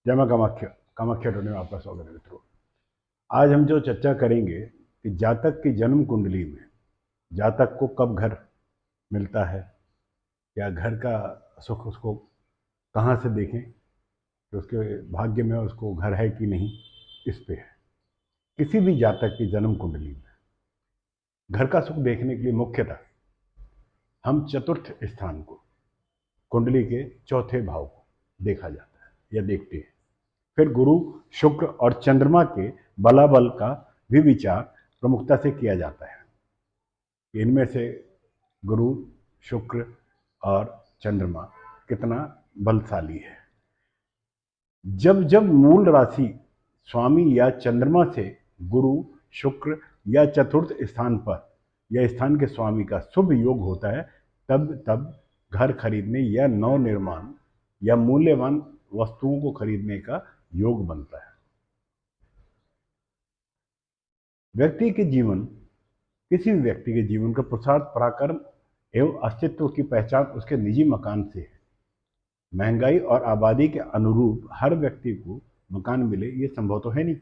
जय मां कामाख्या। कामाख्या टोने में आपका स्वागत है मित्रों। आज हम जो चर्चा करेंगे कि जातक की जन्म कुंडली में जातक को कब घर मिलता है या घर का सुख उसको कहाँ से देखें कि उसके भाग्य में उसको घर है कि नहीं, इस पे है। किसी भी जातक की जन्म कुंडली में घर का सुख देखने के लिए मुख्यतः हम चतुर्थ स्थान को, कुंडली के चौथे भाव को देखा जाता है या देखते हैं। फिर गुरु, शुक्र और चंद्रमा के बलाबल का भी विचार प्रमुखता से किया जाता है। इनमें से गुरु, शुक्र और चंद्रमा कितना बलशाली है। जब जब मूल राशि स्वामी या चंद्रमा से गुरु, शुक्र या चतुर्थ स्थान पर या स्थान के स्वामी का शुभ योग होता है, तब तब घर खरीदने या नव निर्माण या मूल्यवान वस्तुओं को खरीदने का योग बनता है। व्यक्ति के जीवन किसी भी व्यक्ति के जीवन का पुरुषार्थ, पराक्रम एवं अस्तित्व की पहचान उसके निजी मकान से है। महंगाई और आबादी के अनुरूप हर व्यक्ति को मकान मिले, ये संभव तो है नहीं।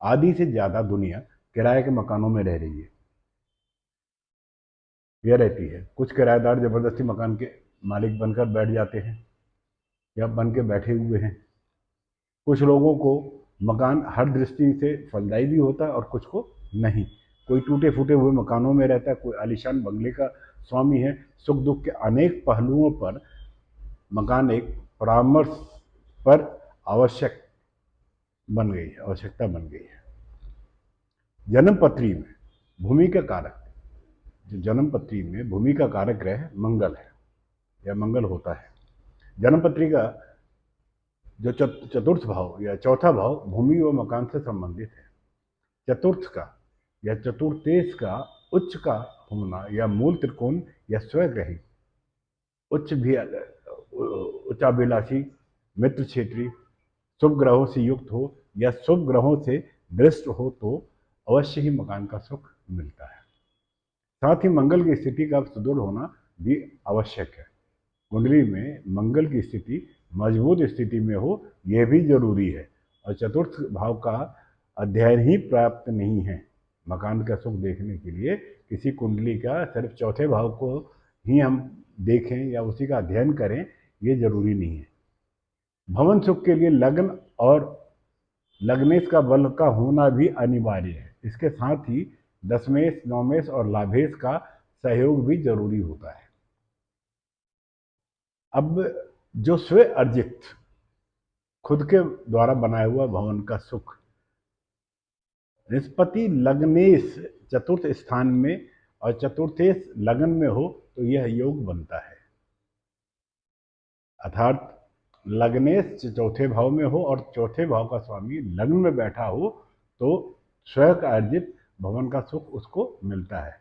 आधी से ज्यादा दुनिया किराए के मकानों में रह रही है या रहती है। कुछ किराएदार जबरदस्ती मकान के मालिक बनकर बैठ जाते हैं या बन के बैठे हुए हैं। कुछ लोगों को मकान हर दृष्टि से फलदायी भी होता है और कुछ को नहीं। कोई टूटे फूटे हुए मकानों में रहता है, कोई आलीशान बंगले का स्वामी है। सुख दुख के अनेक पहलुओं पर मकान एक परामर्श पर आवश्यक बन गई है, आवश्यकता बन गई है। जन्म पत्री में भूमि का कारक, जो जन्म पत्री में भूमि का कारक ग्रह मंगल है या मंगल होता है। जन्म पत्री का जो चतुर्थ भाव या चौथा भाव भूमि व मकान से संबंधित है। चतुर्थ का या चतुर्थेश का उच्च का होना या मूल त्रिकोण या स्वग्रही उच्च भी उच्चाभिलाषी मित्र क्षेत्री शुभ ग्रहों से युक्त हो या शुभ ग्रहों से दृष्ट हो तो अवश्य ही मकान का सुख मिलता है। साथ ही मंगल की स्थिति का सुदृढ़ होना भी आवश्यक है। कुंडली में मंगल की स्थिति मजबूत स्थिति में हो, यह भी जरूरी है। और चतुर्थ भाव का अध्ययन ही पर्याप्त नहीं है मकान का सुख देखने के लिए। किसी कुंडली का सिर्फ चौथे भाव को ही हम देखें या उसी का अध्ययन करें, ये जरूरी नहीं है। भवन सुख के लिए लग्न और लग्नेश का बल का होना भी अनिवार्य है। इसके साथ ही दशमेश, नौमेश और लाभेश का सहयोग भी जरूरी होता है। अब जो स्व अर्जित खुद के द्वारा बनाया हुआ भवन का सुख निष्पत्ति लग्नेश चतुर्थ स्थान में और चतुर्थेश लगन में हो तो यह योग बनता है। अर्थात लग्नेश चौथे भाव में हो और चौथे भाव का स्वामी लग्न में बैठा हो तो स्वयं का अर्जित भवन का सुख उसको मिलता है।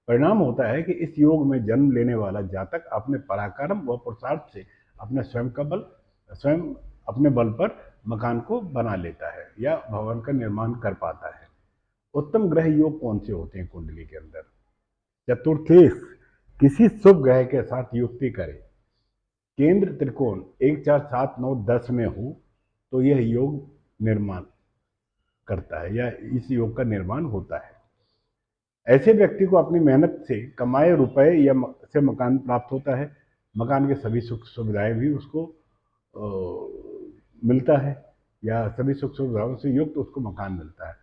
परिणाम होता है कि इस योग में जन्म लेने वाला जातक अपने पराक्रम व पुरुषार्थ से अपने स्वयं अपने बल पर मकान को बना लेता है या भवन का निर्माण कर पाता है। उत्तम ग्रह योग कौन से होते हैं कुंडली के अंदर? चतुर्थेश किसी शुभ ग्रह के साथ युक्ति करे, केंद्र त्रिकोण 1 4 7 9 10 में हो तो यह योग निर्माण करता है या इस योग का निर्माण होता है। ऐसे व्यक्ति को अपनी मेहनत से कमाए रुपए या से मकान प्राप्त होता है। मकान के सभी सुख सुविधाएं भी उसको मिलता है या सभी सुख सुविधाओं से युक्त उसको मकान मिलता है।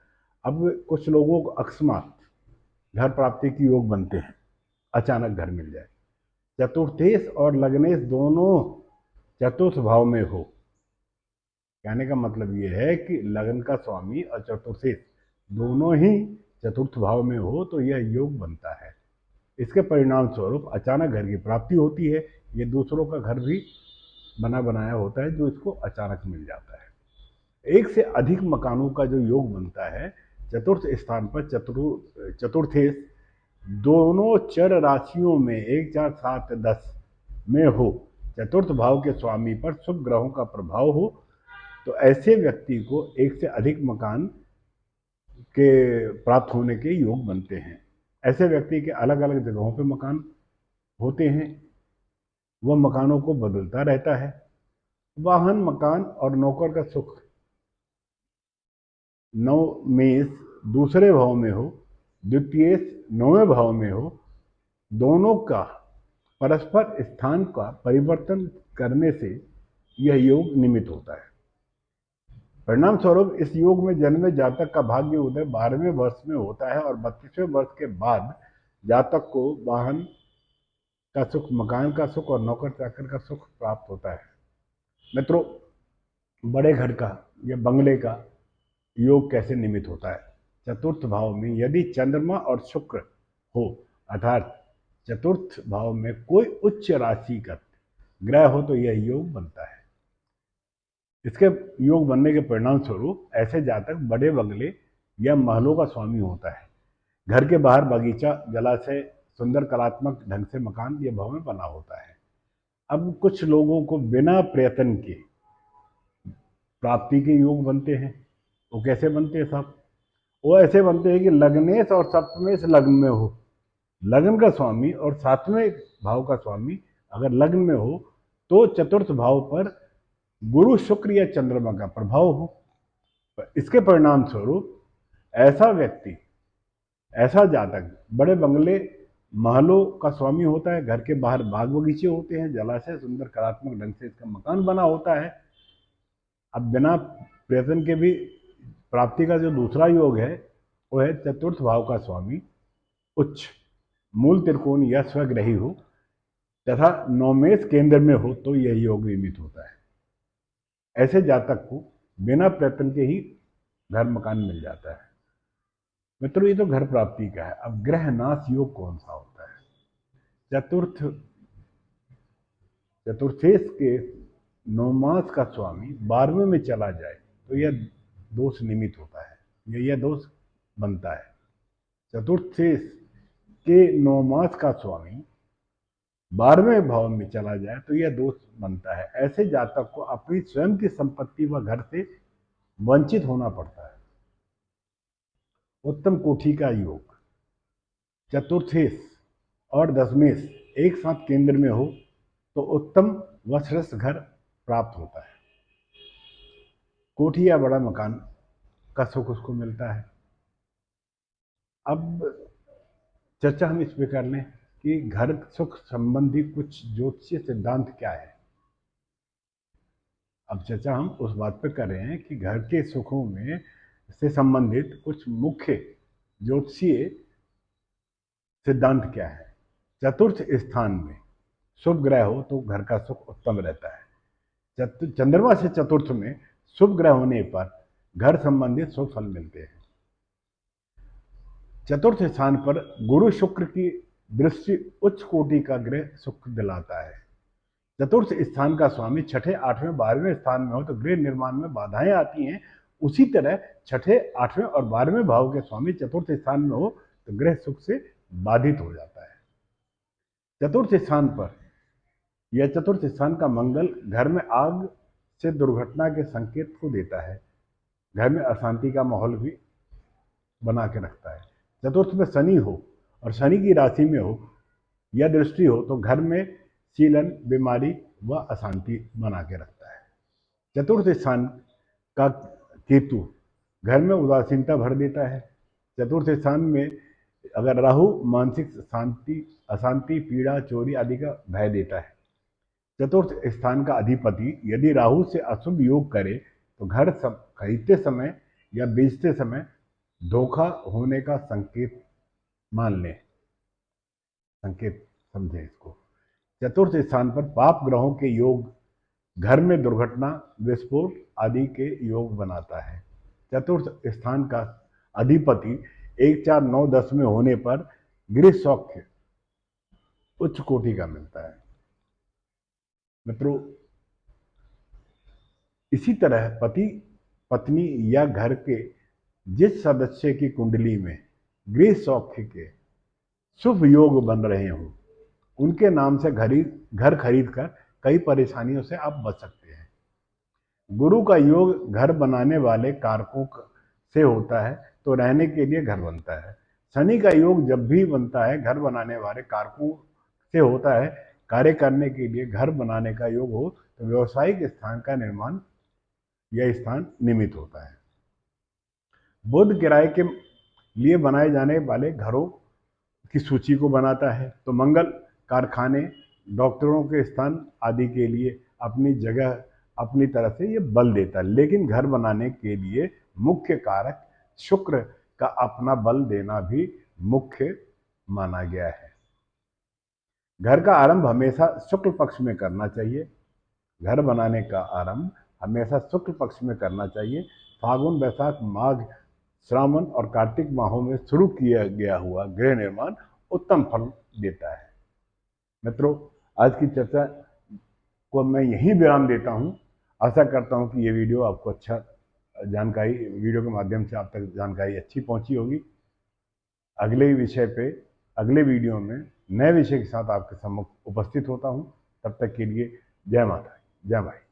अब कुछ लोगों को अकस्मात घर प्राप्ति की योग बनते हैं, अचानक घर मिल जाए। चतुर्थेश और लग्नेश दोनों चतुर्थ भाव में हो, कहने का मतलब ये है कि लग्न का स्वामी और चतुर्थेश दोनों ही चतुर्थ भाव में हो तो यह योग बनता है। इसके परिणाम स्वरूप अचानक घर की प्राप्ति होती है। ये दूसरों का घर भी बना बनाया होता है जो इसको अचानक मिल जाता है। एक से अधिक मकानों का जो योग बनता है चतुर्थ स्थान पर चतुर्थेश दोनों चर राशियों में 1 4 7 10 में हो, चतुर्थ भाव के स्वामी पर शुभ ग्रहों का प्रभाव हो तो ऐसे व्यक्ति को एक से अधिक मकान के प्राप्त होने के योग बनते हैं। ऐसे व्यक्ति के अलग अलग जगहों पे मकान होते हैं, वह मकानों को बदलता रहता है। वाहन, मकान और नौकर का सुख नौ में दूसरे भाव में हो, द्वितीय नौवें भाव में हो, दोनों का परस्पर स्थान का परिवर्तन करने से यह योग निमित्त होता है। परिणाम स्वरूप इस योग में जन्मे जातक का भाग्य उदय 12वें वर्ष में होता है और 32वें वर्ष के बाद जातक को वाहन का सुख, मकान का सुख और नौकर चाकर का सुख प्राप्त होता है। मित्रों, बड़े घर का या बंगले का योग कैसे निमित्त होता है? चतुर्थ भाव में यदि चंद्रमा और शुक्र हो, अर्थात चतुर्थ भाव में कोई उच्च राशि का ग्रह हो तो यह योग बनता है। इसके योग बनने के परिणाम स्वरूप ऐसे जातक बड़े बंगले या महलों का स्वामी होता है। घर के बाहर बगीचा, जलाशय, सुंदर कलात्मक ढंग से मकान या भवन बना होता है। अब कुछ लोगों को बिना प्रयत्न के प्राप्ति के योग बनते हैं। वो कैसे बनते हैं साहब? वो ऐसे बनते हैं कि लग्नेश और सप्तमेश लग्न में हो, लग्न का स्वामी और सातवें भाव का स्वामी अगर लग्न में हो तो चतुर्थ भाव पर गुरु, शुक्र या चंद्रमा का प्रभाव हो। इसके परिणाम स्वरूप ऐसा व्यक्ति, ऐसा जातक बड़े बंगले, महलों का स्वामी होता है। घर के बाहर बाग बगीचे होते हैं, जलाशय, सुंदर कलात्मक ढंग से इसका मकान बना होता है। अब बिना प्रयत्न के भी प्राप्ति का जो दूसरा योग है वो है चतुर्थ भाव का स्वामी उच्च, मूल त्रिकोण या स्वग्रही हो तथा नौमेश केंद्र में हो तो यह योग निमित्त होता है। ऐसे जातक को बिना प्रयत्न के ही घर मकान मिल जाता है। मित्रों, ये तो घर प्राप्ति का है। अब ग्रह नाश योग कौन सा होता है? चतुर्थेश के नौमास का स्वामी 12वें में चला जाए तो यह दोष निमित्त होता है, यह दोष बनता है। चतुर्थेश के नौमास का स्वामी 12वें भाव में चला जाए तो यह दोष बनता है। ऐसे जातक को अपनी स्वयं की संपत्ति व घर से वंचित होना पड़ता है। उत्तम कोटि का योग चतुर्थेश और दशमेश एक साथ केंद्र में हो तो उत्तम व श्रेष्ठ घर प्राप्त होता है। कोठी या बड़ा मकान का सुख उसको मिलता है। अब चर्चा हम इस पे कर लें कि घर सुख संबंधी कुछ ज्योतिषीय सिद्धांत क्या है। अब चर्चा हम उस बात पे कर रहे हैं कि घर के सुखों में से संबंधित कुछ मुख्य ज्योतिषीय सिद्धांत क्या है। चतुर्थ स्थान में शुभ ग्रह हो तो घर का सुख उत्तम रहता है। चंद्रमा से चतुर्थ में शुभ ग्रह होने पर घर संबंधित शुभ फल मिलते हैं। चतुर्थ स्थान पर गुरु शुक्र की दृष्टि उच्च कोटि का ग्रह सुख दिलाता है। चतुर्थ स्थान का स्वामी छठे, 8वें, 12वें स्थान में हो तो गृह निर्माण में बाधाएं आती हैं। उसी तरह छठे, 8वें और 12वें भाव के स्वामी चतुर्थ स्थान में हो तो गृह सुख से बाधित हो जाता है। चतुर्थ स्थान पर यह चतुर्थ स्थान का मंगल घर में आग से दुर्घटना के संकेत को देता है। घर में अशांति का माहौल भी बना के रखता है। चतुर्थ में शनि हो और शनि की राशि में हो या दृष्टि हो तो घर में सीलन, बीमारी व अशांति बना के रखता है। चतुर्थ स्थान का केतु घर में उदासीनता भर देता है। चतुर्थ स्थान में अगर राहु मानसिक शांति, अशांति, पीड़ा, चोरी आदि का भय देता है। चतुर्थ स्थान का अधिपति यदि राहु से अशुभ योग करे तो घर खरीदते समय या बेचते समय धोखा होने का संकेत मान लें, संकेत समझे इसको। चतुर्थ स्थान पर पाप ग्रहों के योग घर में दुर्घटना, विस्फोट आदि के योग बनाता है। चतुर्थ स्थान का अधिपति 1, 4, 9, 10 में होने पर गृह सौख्य उच्च कोटि का मिलता है। मित्रों, इसी तरह पति पत्नी या घर के जिस सदस्य की कुंडली में गृह सौख्य के शुभ योग बन रहे हों उनके नाम से घर खरीद कर कई परेशानियों से आप बच सकते हैं। गुरु का योग घर बनाने वाले कारकों से होता है तो रहने के लिए घर बनता है। शनि का योग जब भी बनता है घर बनाने वाले कारकों से होता है, कार्य करने के लिए घर बनाने का योग हो तो व्यवसायिक स्थान का निर्माण, यह स्थान निमित्त होता है। बुध किराए के लिए बनाए जाने वाले घरों की सूची को बनाता है। तो मंगल कारखाने, डॉक्टरों के स्थान आदि के लिए अपनी जगह अपनी तरह से ये बल देता है, लेकिन घर बनाने के लिए मुख्य कारक शुक्र का अपना बल देना भी मुख्य माना गया है। घर का आरंभ हमेशा शुक्ल पक्ष में करना चाहिए। घर बनाने का आरंभ हमेशा शुक्ल पक्ष में करना चाहिए। फागुन, बैसाख, माघ, श्रावण और कार्तिक माहों में शुरू किया गया हुआ गृह निर्माण उत्तम फल देता है। मित्रों, आज की चर्चा को मैं यहीं विराम देता हूं। आशा करता हूं कि ये वीडियो आपको अच्छा जानकारी, वीडियो के माध्यम से आप तक जानकारी अच्छी पहुंची होगी। अगले विषय पे, अगले वीडियो में नए विषय के साथ आपके सम्मुख उपस्थित होता हूं। तब तक के लिए जय माता, जय माई।